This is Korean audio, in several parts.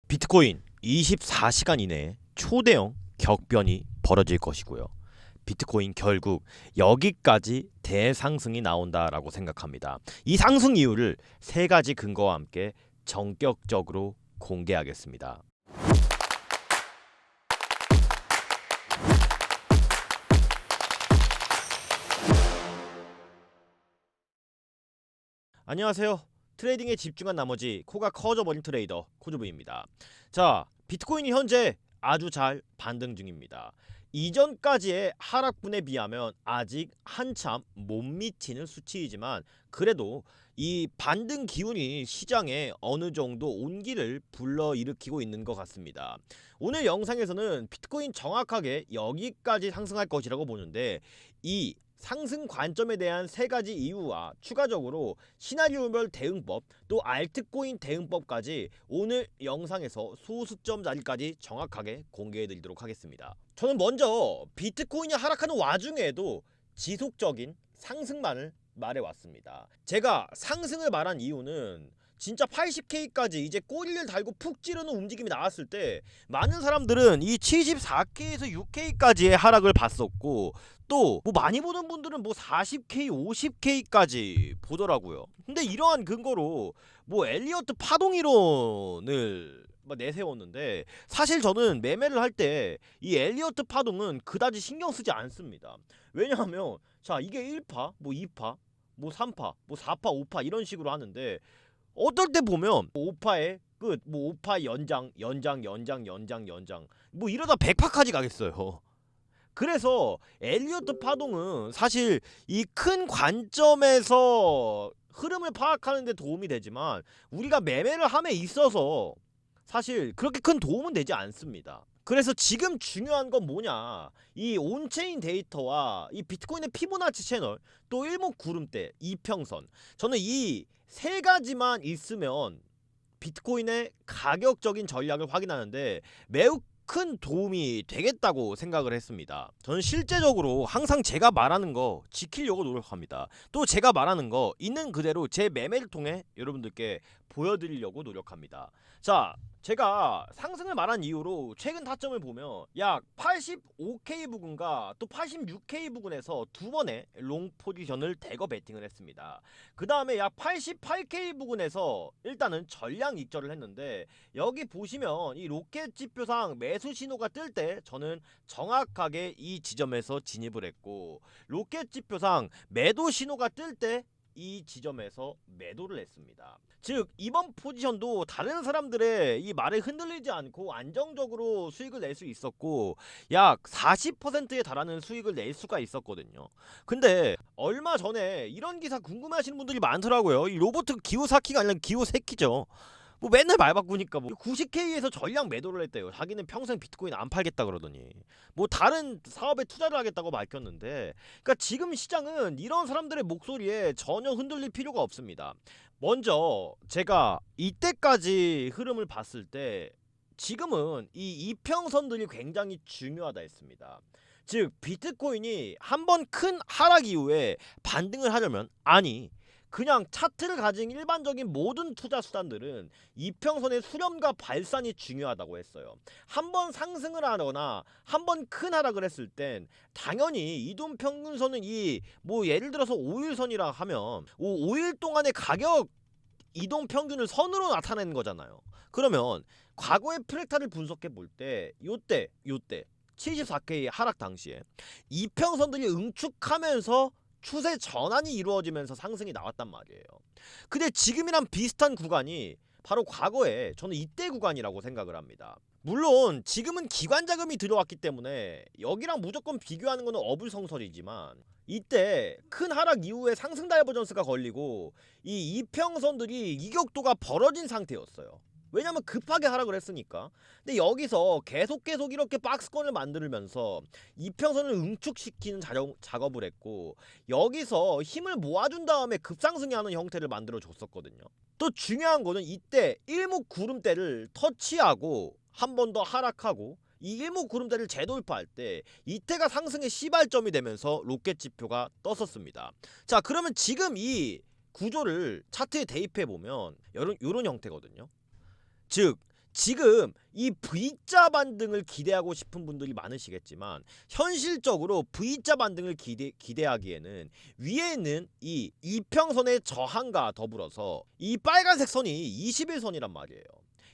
비트코인 24시간 이내에 초대형 격변이 벌어질 것이고요. 비트코인 결국 여기까지 대상승이 나온다라고 생각합니다. 이 상승 이유를 세 가지 근거와 함께 전격적으로 공개하겠습니다. 안녕하세요. 트레이딩에 집중한 나머지 코가 커져버린 트레이더 코즈부입니다. 자, 비트코인이 현재 아주 잘 반등 중입니다. 이전까지의 하락분에 비하면 아직 한참 못 미치는 수치이지만 그래도 이 반등 기운이 시장에 어느 정도 온기를 불러일으키고 있는 것 같습니다. 오늘 영상에서는 비트코인 정확하게 여기까지 상승할 것이라고 보는데 이 상승 관점에 대한 세 가지 이유와 추가적으로 시나리오별 대응법 또 알트코인 대응법까지 오늘 영상에서 소수점 자리까지 정확하게 공개해드리도록 하겠습니다. 저는 먼저 비트코인이 하락하는 와중에도 지속적인 상승만을 말해왔습니다. 제가 상승을 말한 이유는 진짜 80K까지 이제 꼬리를 달고 푹 찌르는 움직임이 나왔을 때 많은 사람들은 이 74K에서 6K까지의 하락을 봤었고 또 뭐 많이 보는 분들은 뭐 40K, 50K까지 보더라고요. 근데 이러한 근거로 뭐 엘리어트 파동 이론을 내세웠는데 사실 저는 매매를 할 때 이 엘리어트 파동은 그다지 신경 쓰지 않습니다. 왜냐하면 자 이게 1파, 뭐 2파, 뭐 3파, 뭐 4파, 5파 이런 식으로 하는데 어떨 때 보면 5파의 끝, 뭐 5파 연장, 뭐 이러다 100파까지 가겠어요. 그래서 엘리어트 파동은 사실 이 큰 관점에서 흐름을 파악하는 데 도움이 되지만 우리가 매매를 함에 있어서 사실 그렇게 큰 도움은 되지 않습니다. 그래서 지금 중요한 건 뭐냐, 이 온체인 데이터와 이 비트코인의 피보나치 채널 또 일목구름대 이평선, 저는 이 세 가지만 있으면 비트코인의 가격적인 전략을 확인하는데 매우 큰 도움이 되겠다고 생각을 했습니다. 저는 실제적으로 항상 제가 말하는 거 지키려고 노력합니다. 또 제가 말하는 거 있는 그대로 제 매매를 통해 여러분들께 보여드리려고 노력합니다. 자, 제가 상승을 말한 이유로 최근 타점을 보면 약 85K 부근과 또 86K 부근에서 두 번의 롱 포지션을 대거 베팅을 했습니다. 그 다음에 약 88K 부근에서 일단은 전량 익절을 했는데 여기 보시면 이 로켓 지표상 매수 신호가 뜰 때 저는 정확하게 이 지점에서 진입을 했고, 로켓 지표상 매도 신호가 뜰 때 이 지점에서 매도를 했습니다. 즉 이번 포지션도 다른 사람들의 이 말에 흔들리지 않고 안정적으로 수익을 낼 수 있었고 약 40%에 달하는 수익을 낼 수가 있었거든요. 근데 얼마 전에 이런 기사 궁금해하시는 분들이 많더라고요. 이 로버트 기요사키가 아니라 기요세키죠. 뭐 맨날 말 바꾸니까 뭐 90K에서 전량 매도를 했대요. 자기는 평생 비트코인 안 팔겠다 그러더니 뭐 다른 사업에 투자를 하겠다고 밝혔는데, 그러니까 지금 시장은 이런 사람들의 목소리에 전혀 흔들릴 필요가 없습니다. 먼저 제가 이때까지 흐름을 봤을 때 지금은 이 이평선들이 굉장히 중요하다 했습니다. 즉 비트코인이 한번 큰 하락 이후에 반등을 하려면, 아니 그냥 차트를 가진 일반적인 모든 투자 수단들은 이평선의 수렴과 발산이 중요하다고 했어요. 한번 상승을 하거나 한번 큰 하락을 했을 땐 당연히 이동평균선은 이 뭐 예를 들어서 5일선이라 하면 5일 동안의 가격 이동평균을 선으로 나타내는 거잖아요. 그러면 과거의 프랙탈을 분석해 볼 때 요때 74K 하락 당시에 이평선들이 응축하면서 추세 전환이 이루어지면서 상승이 나왔단 말이에요. 근데 지금이랑 비슷한 구간이 바로 과거에 저는 이때 구간이라고 생각을 합니다. 물론 지금은 기관 자금이 들어왔기 때문에 여기랑 무조건 비교하는 것은 어불성설이지만 이때 큰 하락 이후에 상승 다이버전스가 걸리고 이 이평선들이 이격도가 벌어진 상태였어요. 왜냐면 급하게 하락을 했으니까. 근데 여기서 계속 이렇게 박스권을 만들면서 이평선을 응축시키는 작업을 했고 여기서 힘을 모아준 다음에 급상승이 하는 형태를 만들어 줬었거든요. 또 중요한 거는 이때 일목구름대를 터치하고 한 번 더 하락하고 이 일목구름대를 재돌파할 때 이때가 상승의 시발점이 되면서 로켓 지표가 떴었습니다. 자, 그러면 지금 이 구조를 차트에 대입해 보면 요런 형태거든요. 즉 지금 이 V자 반등을 기대하고 싶은 분들이 많으시겠지만 현실적으로 V자 반등을 기대하기에는 위에 있는 이 이평선의 저항과 더불어서 이 빨간색 선이 21선이란 말이에요.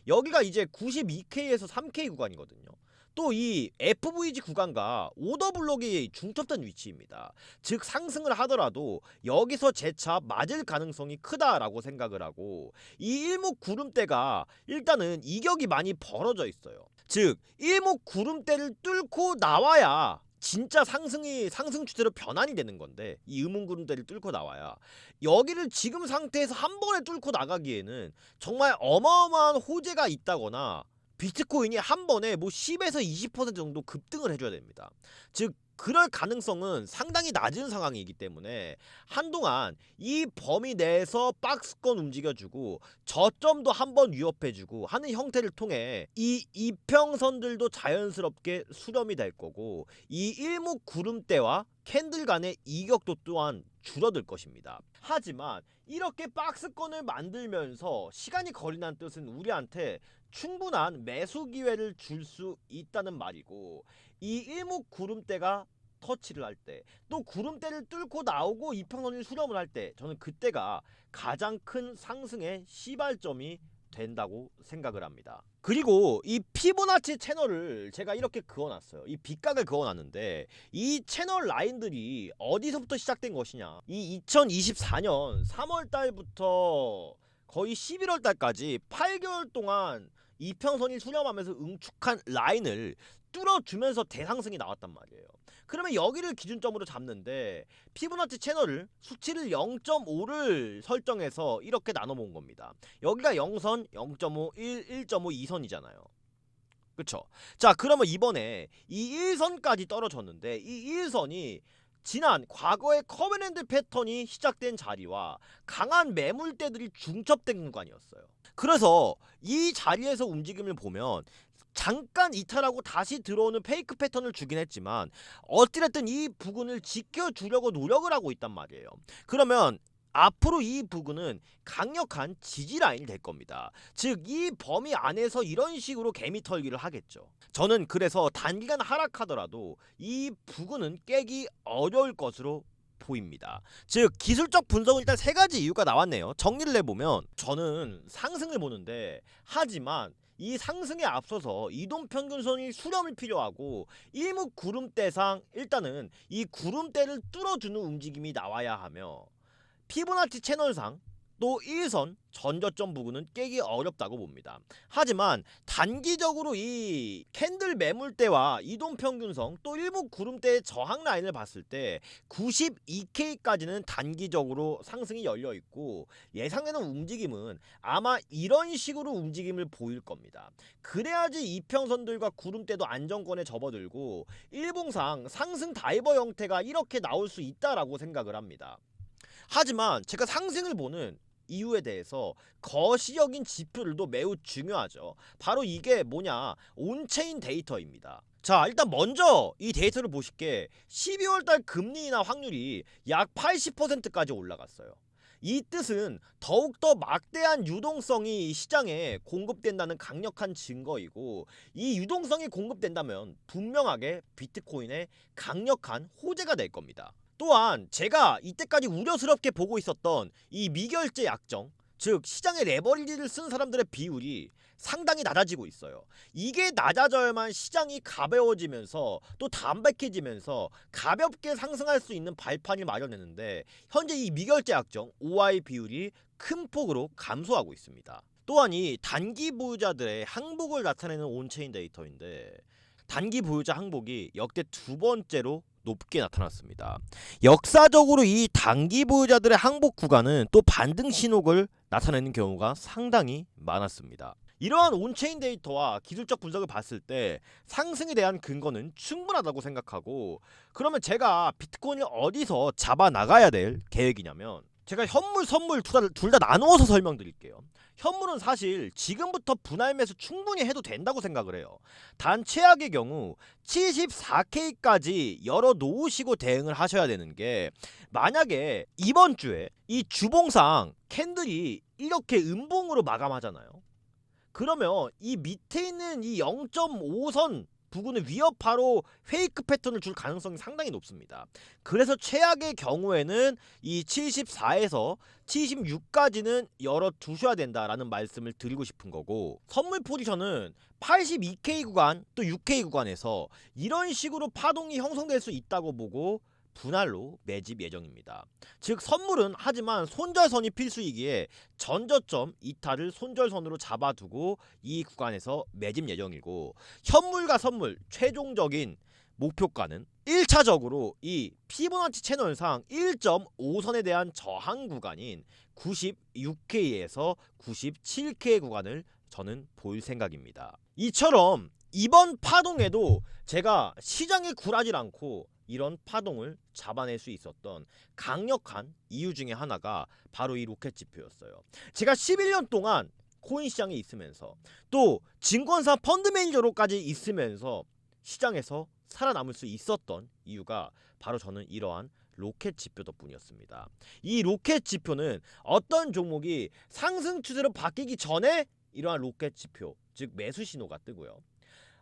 여기가 이제 92K에서 3K 구간이거든요. 또 이 FVG 구간과 오더블록이 중첩된 위치입니다. 즉 상승을 하더라도 여기서 재차 맞을 가능성이 크다라고 생각을 하고, 이 일목구름대가 일단은 이격이 많이 벌어져 있어요. 즉 일목구름대를 뚫고 나와야 진짜 상승 추세로 변환이 되는 건데, 이 음운구름대를 뚫고 나와야, 여기를 지금 상태에서 한 번에 뚫고 나가기에는 정말 어마어마한 호재가 있다거나 비트코인이 한 번에 뭐 10에서 20% 정도 급등을 해줘야 됩니다. 즉 그럴 가능성은 상당히 낮은 상황이기 때문에 한동안 이 범위 내에서 박스권 움직여주고 저점도 한번 위협해주고 하는 형태를 통해 이 이평선들도 자연스럽게 수렴이 될 거고, 이 일목구름대와 캔들 간의 이격도 또한 줄어들 것입니다. 하지만 이렇게 박스권을 만들면서 시간이 걸린다는 뜻은 우리한테 충분한 매수 기회를 줄 수 있다는 말이고, 이 일목구름대가 터치를 할 때, 또 구름대를 뚫고 나오고 이평선이 수렴을 할 때, 저는 그때가 가장 큰 상승의 시발점이 된다고 생각을 합니다. 그리고 이 피보나치 채널을 제가 이렇게 그어놨어요. 이 빗각을 그어놨는데, 이 채널 라인들이 어디서부터 시작된 것이냐, 이 2024년 3월달부터 거의 11월달까지 8개월 동안 이평선이 수렴하면서 응축한 라인을 뚫어주면서 대상승이 나왔단 말이에요. 그러면 여기를 기준점으로 잡는데 피보나치 채널을 수치를 0.5를 설정해서 이렇게 나눠본 겁니다. 여기가 0선, 0.5, 1, 1.5, 2선이잖아요. 그쵸? 자, 그러면 이번에 이 1선까지 떨어졌는데, 이 1선이 지난 과거의 커버랜드 패턴이 시작된 자리와 강한 매물대들이 중첩된 구간이었어요. 그래서 이 자리에서 움직임을 보면 잠깐 이탈하고 다시 들어오는 페이크 패턴을 주긴 했지만 어찌됐든 이 부근을 지켜주려고 노력을 하고 있단 말이에요. 그러면 앞으로 이 부근은 강력한 지지 라인이 될 겁니다. 즉 이 범위 안에서 이런 식으로 개미 털기를 하겠죠. 저는 그래서 단기간 하락하더라도 이 부근은 깨기 어려울 것으로 보입니다. 즉 기술적 분석은 일단 세 가지 이유가 나왔네요. 정리를 해보면 저는 상승을 보는데, 하지만 이 상승에 앞서서 이동평균선이 수렴이 필요하고 일목구름대상 일단은 이 구름대를 뚫어주는 움직임이 나와야 하며, 피보나치 채널상 또 1선 전저점 부근은 깨기 어렵다고 봅니다. 하지만 단기적으로 이 캔들 매물대와 이동평균선 또 일목구름대의 저항 라인을 봤을 때 92K까지는 단기적으로 상승이 열려있고, 예상되는 움직임은 아마 이런 식으로 움직임을 보일 겁니다. 그래야지 이평선들과 구름대도 안정권에 접어들고 일봉상 상승 다이버 형태가 이렇게 나올 수 있다라고 생각을 합니다. 하지만 제가 상승을 보는 이유에 대해서 거시적인 지표들도 매우 중요하죠. 바로 이게 뭐냐, 온체인 데이터입니다. 자, 일단 먼저 이 데이터를 보실게 12월달 금리 인하 확률이 약 80%까지 올라갔어요. 이 뜻은 더욱더 막대한 유동성이 시장에 공급된다는 강력한 증거이고, 이 유동성이 공급된다면 분명하게 비트코인의 강력한 호재가 될 겁니다. 또한 제가 이때까지 우려스럽게 보고 있었던 이 미결제 약정, 즉 시장에 레버리지를 쓴 사람들의 비율이 상당히 낮아지고 있어요. 이게 낮아져야만 시장이 가벼워지면서 또 담백해지면서 가볍게 상승할 수 있는 발판이 마련되는데, 현재 이 미결제 약정 OI 비율이 큰 폭으로 감소하고 있습니다. 또한 이 단기 보유자들의 항복을 나타내는 온체인 데이터인데, 단기 보유자 항복이 역대 두 번째로 높게 나타났습니다. 역사적으로 이 단기 보유자들의 항복 구간은 또 반등 신호를 나타내는 경우가 상당히 많았습니다. 이러한 온체인 데이터와 기술적 분석을 봤을 때 상승에 대한 근거는 충분하다고 생각하고, 그러면 제가 비트코인을 어디서 잡아 나가야 될 계획이냐면, 제가 현물, 선물 둘 다 나누어서 설명드릴게요. 현물은 사실 지금부터 분할 매수 충분히 해도 된다고 생각을 해요. 단 최악의 경우 74K까지 열어 놓으시고 대응을 하셔야 되는 게, 만약에 이번 주에 이 주봉상 캔들이 이렇게 음봉으로 마감하잖아요. 그러면 이 밑에 있는 이 0.5선 부근의 위협파로 페이크 패턴을 줄 가능성이 상당히 높습니다. 그래서 최악의 경우에는 이 74에서 76까지는 열어두셔야 된다라는 말씀을 드리고 싶은 거고, 선물 포지션은 82K 구간 또 6K 구간에서 이런 식으로 파동이 형성될 수 있다고 보고 분할로 매집 예정입니다. 즉 선물은 하지만 손절선이 필수이기에 전저점 이탈을 손절선으로 잡아두고 이 구간에서 매집 예정이고, 현물과 선물 최종적인 목표가는 1차적으로 이 피보나치 채널상 1.5선에 대한 저항 구간인 96K에서 97K 구간을 저는 볼 생각입니다. 이처럼 이번 파동에도 제가 시장에 굴하지 않고 이런 파동을 잡아낼 수 있었던 강력한 이유 중에 하나가 바로 이 로켓 지표였어요. 제가 11년 동안 코인 시장에 있으면서 또 증권사 펀드 매니저로까지 있으면서 시장에서 살아남을 수 있었던 이유가 바로 저는 이러한 로켓 지표 덕분이었습니다. 이 로켓 지표는 어떤 종목이 상승 추세로 바뀌기 전에 이러한 로켓 지표, 즉 매수 신호가 뜨고요.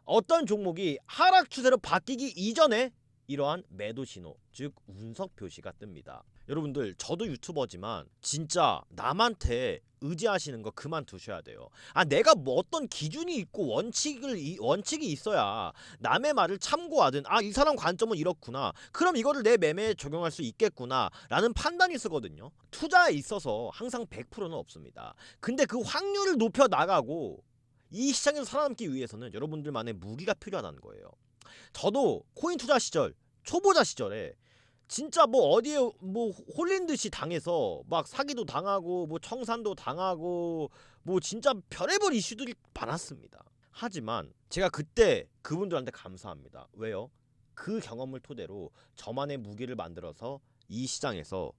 어떤 종목이 하락 추세로 바뀌기 이전에 이러한 매도 신호, 즉 운석 표시가 뜹니다. 여러분들, 저도 유튜버지만 진짜 남한테 의지하시는 거 그만두셔야 돼요. 내가 뭐 어떤 기준이 있고 원칙이 있어야 남의 말을 참고하든 이 사람 관점은 이렇구나, 그럼 이거를 내 매매에 적용할 수 있겠구나 라는 판단이 쓰거든요. 투자에 있어서 항상 100%는 없습니다. 근데 그 확률을 높여 나가고 이 시장에서 살아남기 위해서는 여러분들만의 무기가 필요하다는 거예요. 저도 코인 투자 시절, 초보자 시절에 진짜 뭐 어디에 뭐 홀린 듯이 당해서 막 사기도 당하고 뭐 청산도 당하고 뭐 진짜 별의별 이슈들이 많았습니다. 하지만 제가 그때 그분들한테 감사합니다. 왜요? 그 경험을 토대로 저만의 무기를 만들어서 이 시장에서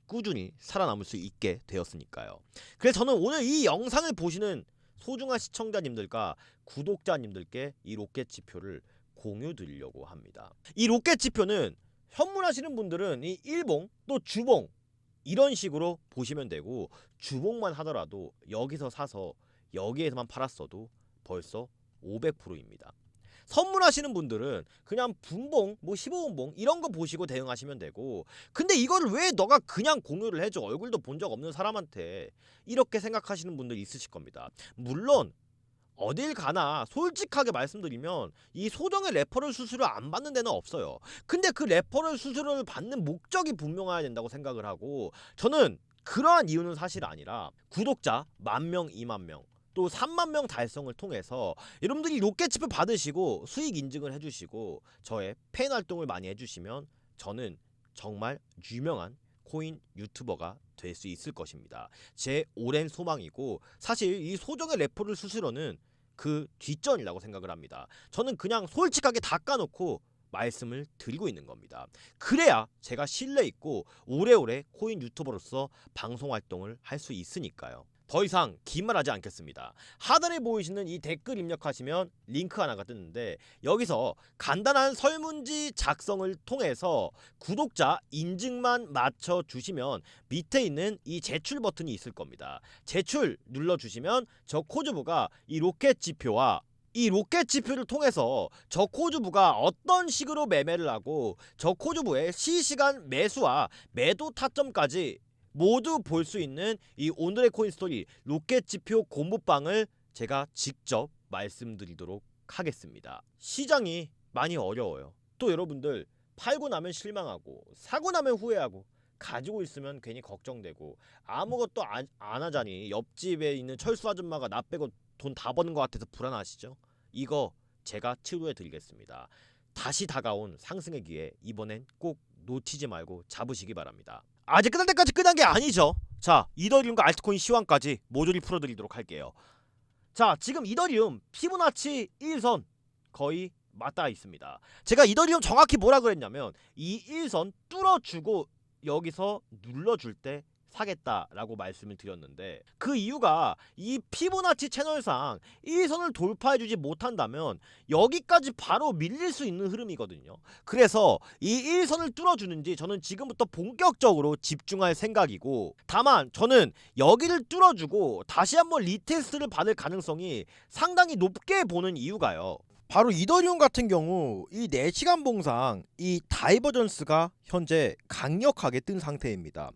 꾸준히 살아남을 수 있게 되었으니까요. 그래서 저는 오늘 이 영상을 보시는 소중한 시청자님들과 구독자님들께 이 로켓 지표를 공유 드리려고 합니다. 이 로켓 지표는 현물 하시는 분들은 이 일봉 또 주봉 이런 식으로 보시면 되고, 주봉만 하더라도 여기서 사서 여기에서만 팔았어도 벌써 500%입니다. 선물 하시는 분들은 그냥 분봉 뭐 15분봉 이런 거 보시고 대응하시면 되고, 근데 이거를 왜 너가 그냥 공유를 해줘, 얼굴도 본 적 없는 사람한테, 이렇게 생각하시는 분들 있으실 겁니다. 물론 어딜 가나 솔직하게 말씀드리면 이 소정의 레퍼럴 수수료 안 받는 데는 없어요. 근데 그 레퍼럴 수수료를 받는 목적이 분명해야 된다고 생각을 하고, 저는 그러한 이유는 사실 아니라 구독자 10,000명, 20,000명 또 30,000명 달성을 통해서 여러분들이 로켓 지표 받으시고 수익 인증을 해주시고 저의 팬 활동을 많이 해주시면 저는 정말 유명한 코인 유튜버가 될 수 있을 것입니다. 제 오랜 소망이고, 사실 이 소정의 레퍼럴 수수료는 그 뒷전이라고 생각을 합니다. 저는 그냥 솔직하게 다 까놓고 말씀을 드리고 있는 겁니다. 그래야 제가 신뢰 있고 오래오래 코인 유튜버로서 방송 활동을 할 수 있으니까요. 더 이상 긴 말하지 않겠습니다. 하단에 보이시는 이 댓글 입력하시면 링크 하나가 뜨는데, 여기서 간단한 설문지 작성을 통해서 구독자 인증만 맞춰주시면 밑에 있는 이 제출 버튼이 있을 겁니다. 제출 눌러주시면 저 코주부가 이 로켓 지표와 이 로켓 지표를 통해서 저 코주부가 어떤 식으로 매매를 하고 저 코주부의 실시간 매수와 매도 타점까지 모두 볼 수 있는 이 오늘의 코인 스토리 로켓 지표 공부방을 제가 직접 말씀드리도록 하겠습니다. 시장이 많이 어려워요. 또 여러분들 팔고 나면 실망하고 사고 나면 후회하고 가지고 있으면 괜히 걱정되고 아무것도 안 하자니 옆집에 있는 철수 아줌마가 나 빼고 돈 다 버는 것 같아서 불안하시죠? 이거 제가 치료해 드리겠습니다. 다시 다가온 상승의 기회, 이번엔 꼭 놓치지 말고 잡으시기 바랍니다. 아직 끝날 때까지 끝난 게 아니죠. 자, 이더리움과 알트코인 시황까지 모조리 풀어드리도록 할게요. 자, 지금 이더리움 피보나치 1선 거의 맞닿아 있습니다. 제가 이더리움 정확히 뭐라 그랬냐면 이 1선 뚫어주고 여기서 눌러줄 때 사겠다라고 말씀을 드렸는데, 그 이유가 이 피보나치 채널상 1선을 돌파해주지 못한다면 여기까지 바로 밀릴 수 있는 흐름이거든요. 그래서 이 1선을 뚫어주는지 저는 지금부터 본격적으로 집중할 생각이고, 다만 저는 여기를 뚫어주고 다시 한번 리테스트를 받을 가능성이 상당히 높게 보는 이유가요, 바로 이더리움 같은 경우 이 4시간 봉상 이 다이버전스가 현재 강력하게 뜬 상태입니다.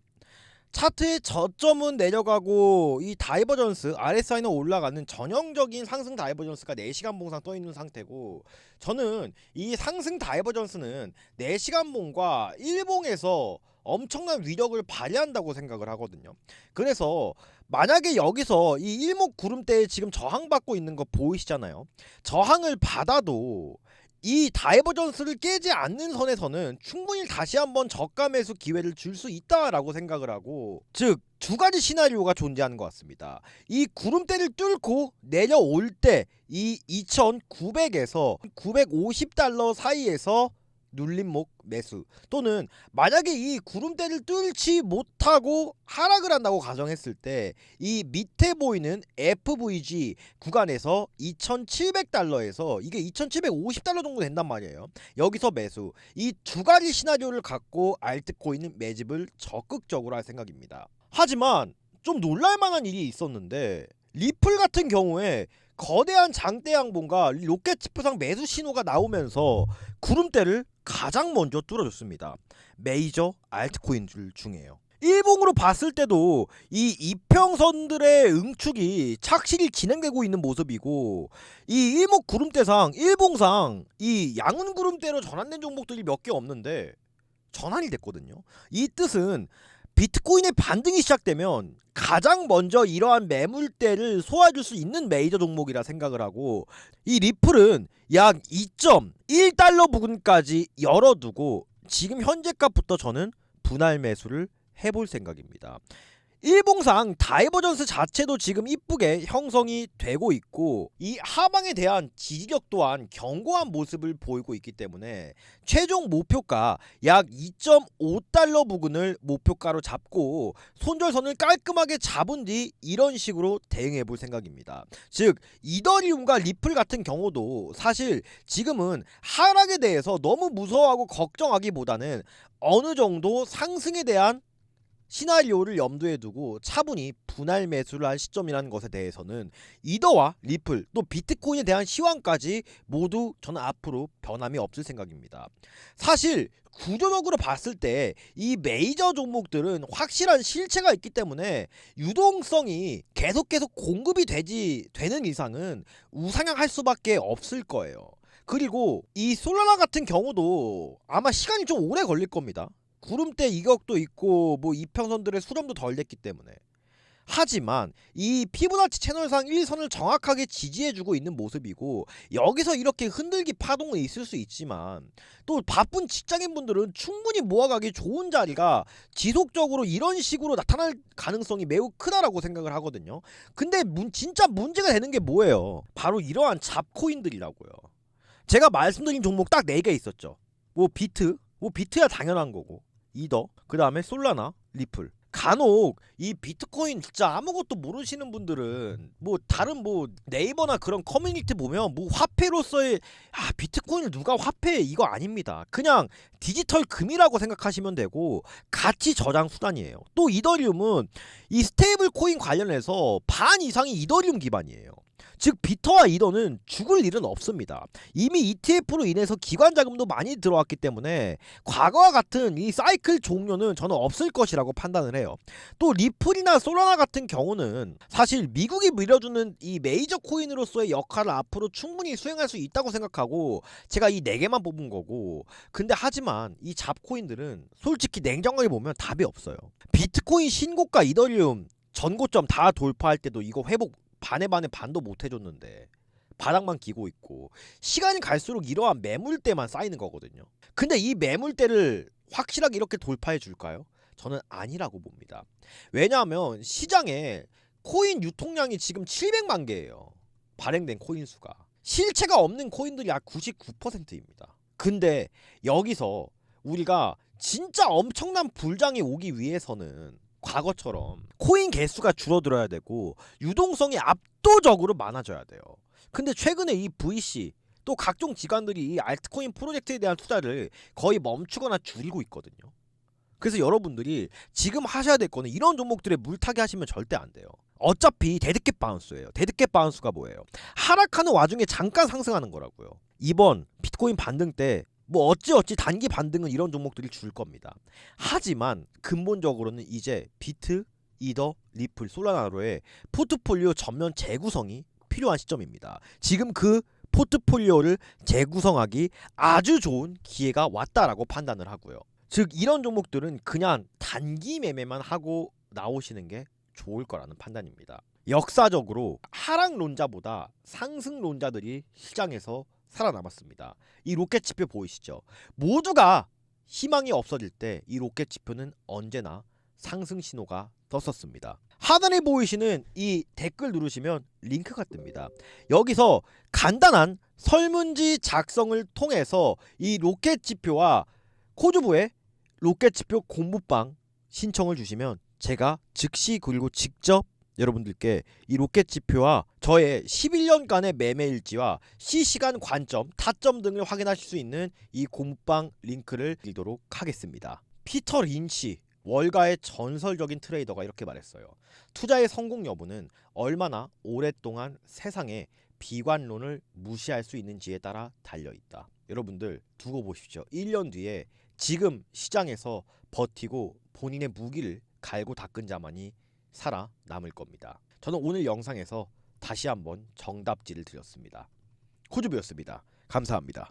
차트의 저점은 내려가고 이 다이버전스 RSI는 올라가는 전형적인 상승 다이버전스가 4시간 봉상 떠있는 상태고, 저는 이 상승 다이버전스는 4시간 봉과 1봉에서 엄청난 위력을 발휘한다고 생각을 하거든요. 그래서 만약에 여기서 이 일목구름대에 지금 저항받고 있는 거 보이시잖아요. 저항을 받아도 이 다이버전스를 깨지 않는 선에서는 충분히 다시 한번 저가 매수 기회를 줄 수 있다라고 생각을 하고, 즉 두 가지 시나리오가 존재하는 것 같습니다. 이 구름대를 뚫고 내려올 때 이 2,900에서 950달러 사이에서 눌림목 매수, 또는 만약에 이 구름대를 뚫지 못하고 하락을 한다고 가정했을 때 이 밑에 보이는 FVG 구간에서 2,700달러에서 이게 2,750달러 정도 된단 말이에요. 여기서 매수, 이 두 가지 시나리오를 갖고 알트코인 매집을 적극적으로 할 생각입니다. 하지만 좀 놀랄만한 일이 있었는데, 리플 같은 경우에 거대한 장대 양봉과 로켓치프상 매수 신호가 나오면서 구름대를 가장 먼저 뚫어줬습니다. 메이저 알트코인들 중에요. 일봉으로 봤을 때도 이 이평선들의 응축이 착실히 진행되고 있는 모습이고, 이 일목구름대상 일봉상 이 양운구름대로 전환된 종목들이 몇 개 없는데 전환이 됐거든요. 이 뜻은 비트코인의 반등이 시작되면 가장 먼저 이러한 매물대를 소화해줄 수 있는 메이저 종목이라 생각을 하고, 이 리플은 약 2.1달러 부근까지 열어두고 지금 현재값부터 저는 분할 매수를 해볼 생각입니다. 일봉상 다이버전스 자체도 지금 이쁘게 형성이 되고 있고, 이 하방에 대한 지지력 또한 견고한 모습을 보이고 있기 때문에 최종 목표가 약 2.5달러 부근을 목표가로 잡고 손절선을 깔끔하게 잡은 뒤 이런 식으로 대응해 볼 생각입니다. 즉 이더리움과 리플 같은 경우도 사실 지금은 하락에 대해서 너무 무서워하고 걱정하기보다는 어느 정도 상승에 대한 시나리오를 염두에 두고 차분히 분할 매수를 할 시점이라는 것에 대해서는 이더와 리플 또 비트코인에 대한 시황까지 모두 저는 앞으로 변함이 없을 생각입니다. 사실 구조적으로 봤을 때 이 메이저 종목들은 확실한 실체가 있기 때문에 유동성이 계속 공급이 되는 이상은 우상향할 수밖에 없을 거예요. 그리고 이 솔라나 같은 경우도 아마 시간이 좀 오래 걸릴 겁니다. 구름대 이격도 있고 뭐 이평선들의 수렴도 덜 됐기 때문에. 하지만 이 피보나치 채널상 1선을 정확하게 지지해주고 있는 모습이고, 여기서 이렇게 흔들기 파동은 있을 수 있지만 또 바쁜 직장인분들은 충분히 모아가기 좋은 자리가 지속적으로 이런 식으로 나타날 가능성이 매우 크다라고 생각을 하거든요. 근데 진짜 문제가 되는 게 뭐예요? 바로 이러한 잡코인들이라고요. 제가 말씀드린 종목 딱 4개 있었죠. 뭐 비트야 당연한 거고, 이더, 그 다음에 솔라나, 리플. 간혹 이 비트코인 진짜 아무것도 모르시는 분들은 뭐 다른 뭐 네이버나 그런 커뮤니티 보면 뭐 화폐로서의 비트코인을 누가 화폐, 이거 아닙니다. 그냥 디지털 금이라고 생각하시면 되고 가치 저장 수단이에요. 또 이더리움은 이 스테이블 코인 관련해서 반 이상이 이더리움 기반이에요. 즉 비터와 이더는 죽을 일은 없습니다. 이미 ETF로 인해서 기관 자금도 많이 들어왔기 때문에 과거와 같은 이 사이클 종료는 저는 없을 것이라고 판단을 해요. 또 리플이나 솔라나 같은 경우는 사실 미국이 밀어주는 이 메이저 코인으로서의 역할을 앞으로 충분히 수행할 수 있다고 생각하고 제가 이 4개만 뽑은 거고, 근데 하지만 이 잡코인들은 솔직히 냉정하게 보면 답이 없어요. 비트코인 신고가 이더리움 전고점 다 돌파할 때도 이거 회복 반에 반도 못 해줬는데 바닥만 기고 있고, 시간이 갈수록 이러한 매물대만 쌓이는 거거든요. 근데 이 매물대를 확실하게 이렇게 돌파해 줄까요? 저는 아니라고 봅니다. 왜냐하면 시장에 코인 유통량이 지금 700만 개예요. 발행된 코인 수가. 실체가 없는 코인들이 약 99%입니다. 근데 여기서 우리가 진짜 엄청난 불장이 오기 위해서는 과거처럼 코인 개수가 줄어들어야 되고 유동성이 압도적으로 많아져야 돼요. 근데 최근에 이 VC 또 각종 기관들이 이 알트코인 프로젝트에 대한 투자를 거의 멈추거나 줄이고 있거든요. 그래서 여러분들이 지금 하셔야 될 거는 이런 종목들에 물타기 하시면 절대 안 돼요. 어차피 데드캣 바운스예요. 데드캣 바운스가 뭐예요? 하락하는 와중에 잠깐 상승하는 거라고요. 이번 비트코인 반등 때 뭐 어찌어찌 단기 반등은 이런 종목들이 줄 겁니다. 하지만 근본적으로는 이제 비트, 이더, 리플, 솔라나로의 포트폴리오 전면 재구성이 필요한 시점입니다. 지금 그 포트폴리오를 재구성하기 아주 좋은 기회가 왔다라고 판단을 하고요. 즉 이런 종목들은 그냥 단기 매매만 하고 나오시는 게 좋을 거라는 판단입니다. 역사적으로 하락론자보다 상승론자들이 시장에서 살아남았습니다. 이 로켓 지표 보이시죠? 모두가 희망이 없어질 때 이 로켓 지표는 언제나 상승 신호가 떴었습니다. 하단에 보이시는 이 댓글 누르시면 링크가 뜹니다. 여기서 간단한 설문지 작성을 통해서 이 로켓 지표와 코주부의 로켓 지표 공부방 신청을 주시면 제가 즉시 그리고 직접 여러분들께 이 로켓 지표와 저의 11년간의 매매 일지와 실시간 관점, 타점 등을 확인하실 수 있는 이 공부방 링크를 드리도록 하겠습니다. 피터 린치, 월가의 전설적인 트레이더가 이렇게 말했어요. 투자의 성공 여부는 얼마나 오랫동안 세상의 비관론을 무시할 수 있는지에 따라 달려있다. 여러분들 두고 보십시오. 1년 뒤에 지금 시장에서 버티고 본인의 무기를 갈고 닦은 자만이 살아남을 겁니다. 저는 오늘 영상에서 다시 한번 정답지를 드렸습니다. 코주부였습니다. 감사합니다.